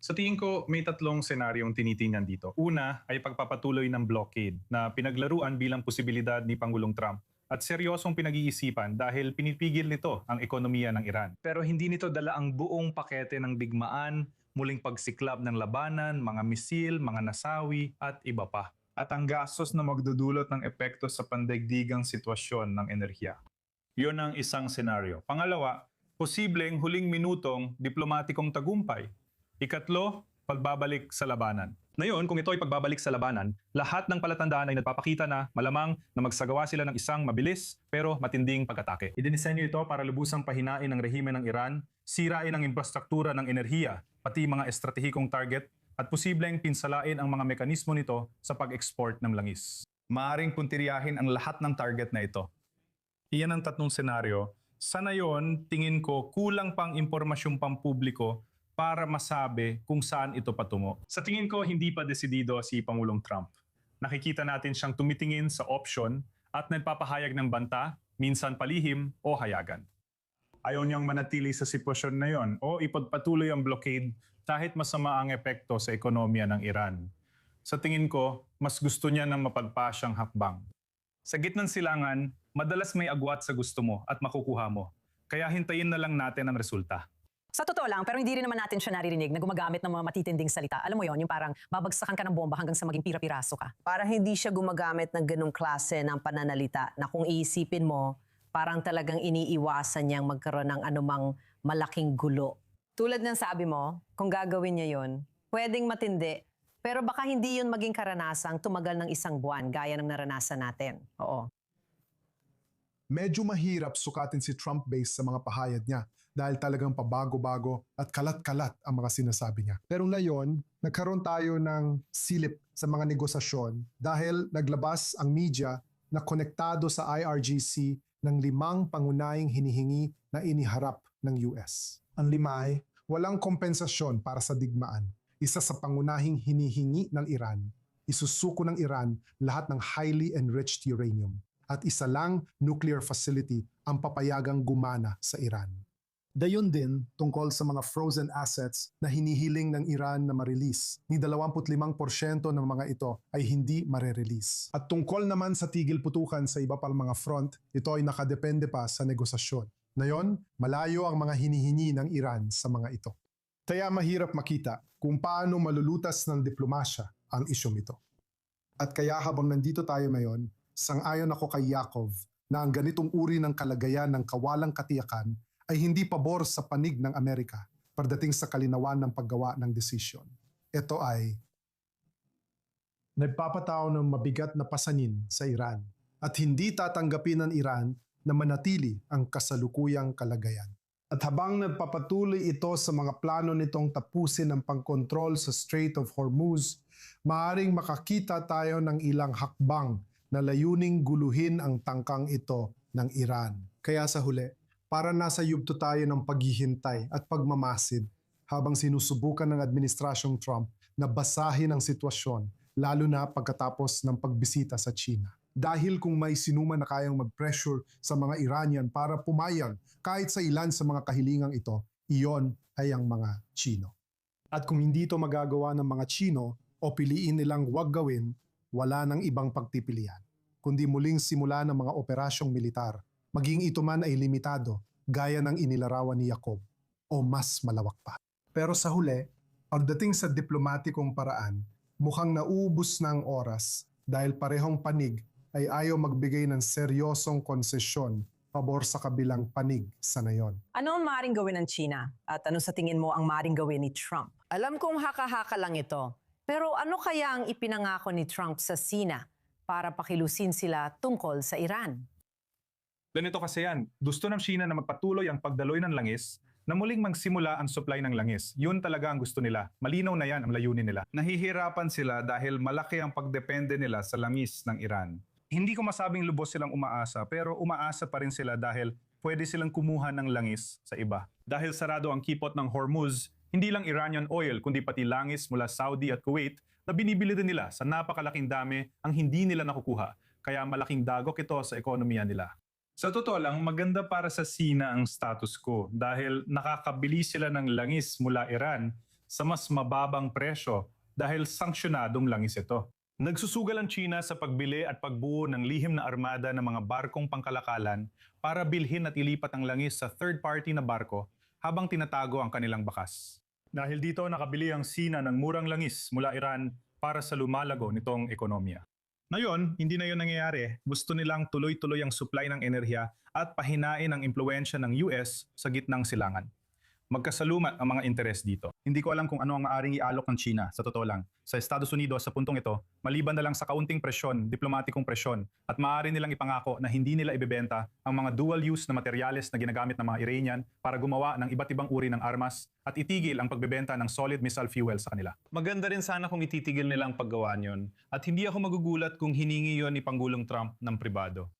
Sa tingin ko, may tatlong senaryong tinitingnan dito. Una ay pagpapatuloy ng blockade na pinaglaruan bilang posibilidad ni Pangulong Trump at seryosong pinag-iisipan dahil pinipigil nito ang ekonomiya ng Iran. Pero hindi nito dala ang buong pakete ng digmaan, muling pagsiklab ng labanan, mga misil, mga nasawi at iba pa. At ang gastos na magdudulot ng epekto sa pandaigdigang sitwasyon ng enerhiya. Yon ang isang senaryo. Pangalawa, posibleng huling minutong diplomatikong tagumpay. Ikatlo, pagbabalik sa labanan. Ngayon, kung ito ay pagbabalik sa labanan, lahat ng palatandaan ay nagpapakita na malamang na magsagawa sila ng isang mabilis pero matinding pag-atake. Idinisenyo ito para lubusang pahinain ang rehime ng Iran, sirain ang infrastruktura ng enerhiya, pati mga estratehikong target, at posibleng pinsalain ang mga mekanismo nito sa pag-export ng langis. Maaring puntiryahin ang lahat ng target na ito. Iyan ang tatlong senaryo. Sa ngayon, tingin ko kulang pang impormasyong pampubliko para masabi kung saan ito patungo. Sa tingin ko, hindi pa desidido si Pangulong Trump. Nakikita natin siyang tumitingin sa option at nagpapahayag ng banta, minsan palihim o hayagan. Ayaw niyang manatili sa sitwasyon na yon o ipagpatuloy ang blockade kahit masama ang epekto sa ekonomiya ng Iran. Sa tingin ko, mas gusto niya ng mapagpasyang hakbang. Sa gitnang silangan, madalas may agwat sa gusto mo at makukuha mo. Kaya hintayin na lang natin ang resulta. Sa totoo lang, pero hindi rin naman natin siya naririnig na gumagamit ng mga matitinding salita. Alam mo yon, yung parang babagsakan ka ng bomba hanggang sa maging pira-piraso ka. Parang hindi siya gumagamit ng ganung klase ng pananalita na kung iisipin mo, parang talagang iniiwasan niyang magkaroon ng anumang malaking gulo. Tulad ng sabi mo, kung gagawin niya yon, pwedeng matindi, pero baka hindi yun maging karanasang tumagal ng isang buwan gaya ng naranasan natin. Oo. Medyo mahirap sukatin si Trump based sa mga pahayag niya dahil talagang pabago-bago at kalat-kalat ang mga sinasabi niya. Pero ngayon, nagkaroon tayo ng silip sa mga negosasyon dahil naglabas ang media na konektado sa IRGC ng 5 pangunahing hinihingi na iniharap ng US. Ang 5 ay walang kompensasyon para sa digmaan. Isa sa pangunahing hinihingi ng Iran, isusuko ng Iran lahat ng highly enriched uranium. At isa lang nuclear facility ang papayagang gumana sa Iran. Dayon din tungkol sa mga frozen assets na hinihiling ng Iran na ma-release. Ni 25% ng mga ito ay hindi mare-release. At tungkol naman sa tigil putukan sa iba pang mga front, ito ay nakadepende pa sa negosasyon. Ngayon, malayo ang mga hinihingi ng Iran sa mga ito. Kaya mahirap makita kung paano malulutas ng diplomasya ang isyong ito. At kaya habang nandito tayo ngayon, sang-ayon ako kay Yakov na ang ganitong uri ng kalagayan ng kawalang katiyakan ay hindi pabor sa panig ng Amerika pagdating sa kalinawan ng paggawa ng desisyon. Ito ay nagpapatao ng mabigat na pasanin sa Iran at hindi tatanggapin ng Iran na manatili ang kasalukuyang kalagayan. At habang nagpapatuloy ito sa mga plano nitong tapusin ang pangkontrol sa Strait of Hormuz, maaaring makakita tayo ng ilang hakbang na layuning guluhin ang tangkang ito ng Iran. Kaya sa huli, para nasa yugto tayo ng paghihintay at pagmamasid habang sinusubukan ng Administrasyong Trump na basahin ang sitwasyon, lalo na pagkatapos ng pagbisita sa China. Dahil kung may sinuman na kayang mag-pressure sa mga Iranian para pumayag kahit sa ilan sa mga kahilingang ito, iyon ay ang mga Chino. At kung hindi ito magagawa ng mga Chino o piliin nilang wag gawin, wala nang ibang pagpipilian, kundi muling simula ng mga operasyong militar, maging ito man ay limitado, gaya ng inilarawan ni Jacob, o mas malawak pa. Pero sa huli, pagdating sa diplomatikong paraan, mukhang nauubos na ang oras dahil parehong panig ay ayaw magbigay ng seryosong konsesyon pabor sa kabilang panig sa ngayon. Ano ang maaaring gawin ng China? At ano sa tingin mo ang maaaring gawin ni Trump? Alam kong haka-haka lang ito, pero ano kaya ang ipinangako ni Trump sa Sina para pakilusin sila tungkol sa Iran? Ganito kasi yan, gusto ng China na magpatuloy ang pagdaloy ng langis na muling magsimula ang supply ng langis. Yun talaga ang gusto nila. Malinaw na yan ang layunin nila. Nahihirapan sila dahil malaki ang pagdepende nila sa langis ng Iran. Hindi ko masabing lubos silang umaasa, pero umaasa pa rin sila dahil pwede silang kumuha ng langis sa iba. Dahil sarado ang kipot ng Hormuz, hindi lang Iranian oil kundi pati langis mula Saudi at Kuwait na binibili din nila sa napakalaking dami ang hindi nila nakukuha. Kaya malaking dagok ito sa ekonomiya nila. Sa totoo lang, maganda para sa Sina ang status quo dahil nakakabili sila ng langis mula Iran sa mas mababang presyo dahil sanksiyonadong langis ito. Nagsusugal ang China sa pagbili at pagbuo ng lihim na armada ng mga barkong pangkalakalan para bilhin at ilipat ang langis sa third-party na barko habang tinatago ang kanilang bakas. Dahil dito nakabili ang Sina ng murang langis mula Iran para sa lumalago nitong ekonomiya. Ngayon, hindi na yun nangyayari. Gusto nilang tuloy-tuloy ang supply ng enerhiya at pahinain ang impluensya ng US sa gitnang silangan. Magkasalumat ang mga interes dito. Hindi ko alam kung ano ang maaring ialok ng China, sa totoo lang. Sa Estados Unidos, sa puntong ito, maliban na lang sa kaunting presyon, diplomatikong presyon, at maaari nilang ipangako na hindi nila ibebenta ang mga dual-use na materyales na ginagamit ng mga Iranian para gumawa ng iba't ibang uri ng armas at itigil ang pagbebenta ng solid missile fuel sa kanila. Maganda rin sana kung ititigil nila ang paggawaan yon. At hindi ako magugulat kung hiningi yon ni Pangulong Trump ng pribado.